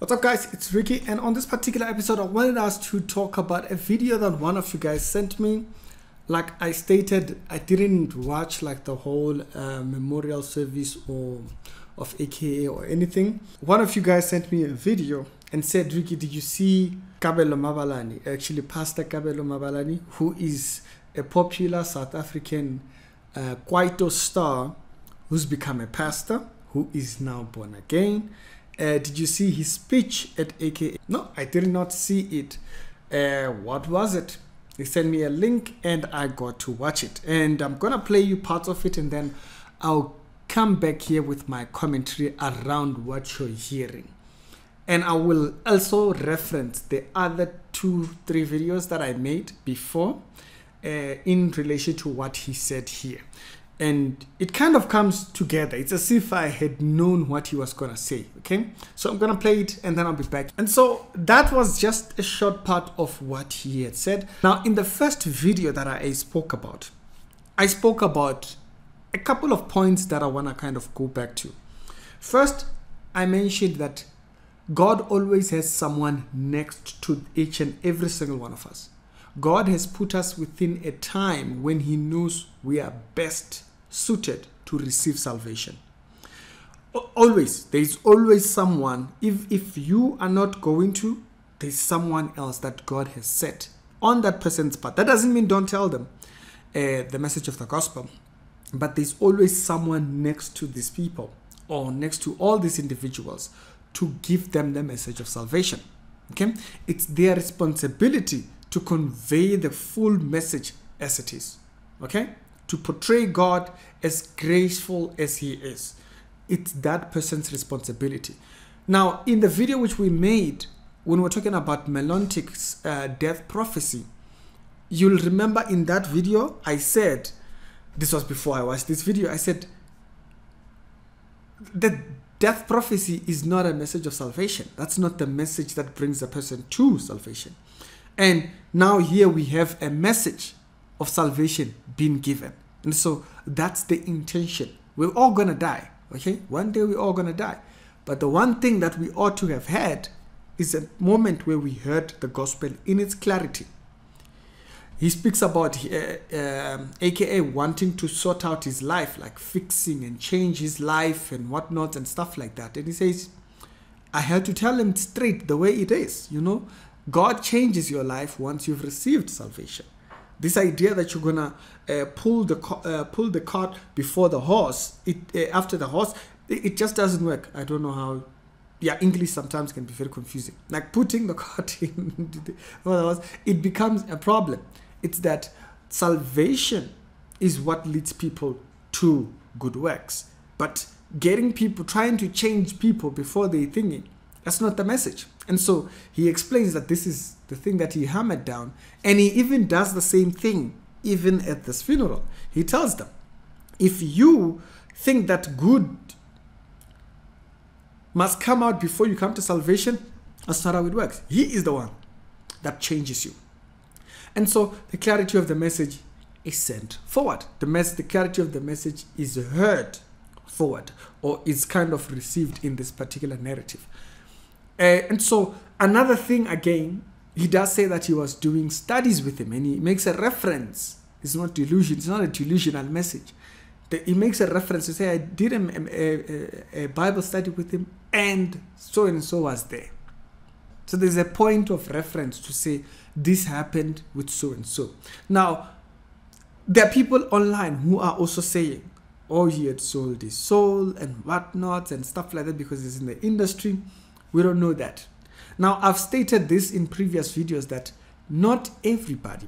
What's up guys, it's Ricky, and on this particular episode I wanted us to talk about a video that one of you guys sent me. Like I stated, I didn't watch like the whole memorial service or of AKA or anything. One of you guys sent me a video and said, Ricky, did you see Kabelo Mabalani, actually Pastor Kabelo Mabalani, who is a popular South African Kwaito star who's become a pastor, who is now born again. Did you see his speech at AKA? No, I did not see it. What was it? They sent me a link and I got to watch it. And I'm going to play you parts of it and then I'll come back here with my commentary around what you're hearing. And I will also reference the other 2-3 videos that I made before in relation to what he said here. And it kind of comes together. It's as if I had known what he was going to say. Okay, so I'm going to play it and then I'll be back. And so that was just a short part of what he had said. Now, in the first video that I spoke about a couple of points that I want to kind of go back to. First, I mentioned that God always has someone next to each and every single one of us. God has put us within a time when he knows we are best suited to receive salvation. Always, there is always someone. If you are not going to, there's someone else that God has set on that person's path. That doesn't mean don't tell them the message of the gospel, but there's always someone next to these people or next to all these individuals to give them the message of salvation. Okay, it's their responsibility to convey the full message as it is, okay? To portray God as graceful as he is. It's that person's responsibility. Now, in the video which we made, when we're talking about Melontic's death prophecy, you'll remember in that video, I said, this was before I watched this video, I said, the death prophecy is not a message of salvation. That's not the message that brings a person to salvation. And now here we have a message of salvation being given. And so that's the intention. We're all going to die. Okay? One day we're all going to die. But the one thing that we ought to have had is a moment where we heard the gospel in its clarity. He speaks about AKA wanting to sort out his life, like fixing and change his life and whatnot and stuff like that. And he says, I had to tell him straight the way it is, you know. God changes your life once you've received salvation. This idea that you're gonna pull the cart before the horse, after the horse, it just doesn't work. I don't know how. Yeah, English sometimes can be very confusing. Like putting the cart in the horse, it becomes a problem. It's that salvation is what leads people to good works, but getting people, trying to change people before they're thinking, that's not the message. And so he explains that this is the thing that he hammered down. And he even does the same thing even at this funeral. He tells them, if you think that good must come out before you come to salvation, that's not how it works. He is the one that changes you. And so the clarity of the message is sent forward. The clarity of the message is heard forward, or is kind of received in this particular narrative. And so another thing again, he does say that he was doing studies with him, and he makes a reference. It's not delusion. It's not a delusional message. He makes a reference to say, I did a Bible study with him and so was there. So there's a point of reference to say this happened with so and so. Now, there are people online who are also saying, oh, he had sold his soul and whatnot and stuff like that because he's in the industry. We don't know that. Now, I've stated this in previous videos that not everybody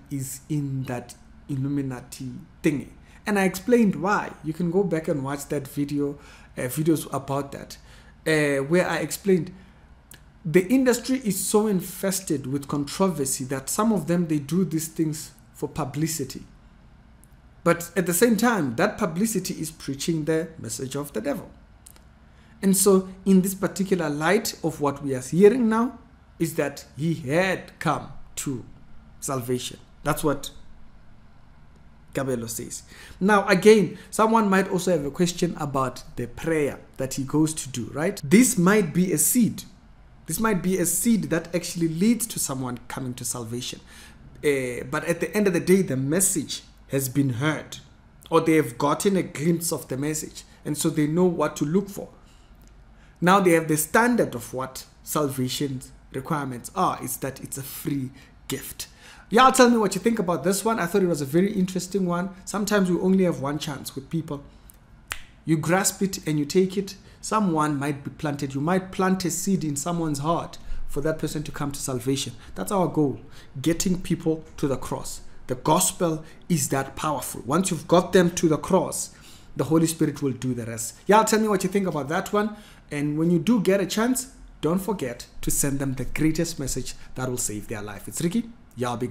is in that Illuminati thingy. And I explained why. You can go back and watch that video, videos about that, where I explained the industry is so infested with controversy that some of them, they do these things for publicity. But at the same time, that publicity is preaching the message of the devil. And so in this particular light of what we are hearing now is that he had come to salvation. That's what Kabelo says. Now, again, someone might also have a question about the prayer that he goes to do, right? This might be a seed. This might be a seed that actually leads to someone coming to salvation. But at the end of the day, the message has been heard, or they have gotten a glimpse of the message, and so they know what to look for. Now they have the standard of what salvation requirements are. Is that it's a free gift. Y'all tell me what you think about this one. I thought it was a very interesting one. Sometimes we only have one chance with people. You grasp it and you take it. Someone might be planted. You might plant a seed in someone's heart for that person to come to salvation. That's our goal, getting people to the cross. The gospel is that powerful. Once you've got them to the cross, the Holy Spirit will do the rest. Y'all tell me what you think about that one. And when you do get a chance, don't forget to send them the greatest message that will save their life. It's Ricky. Y'all be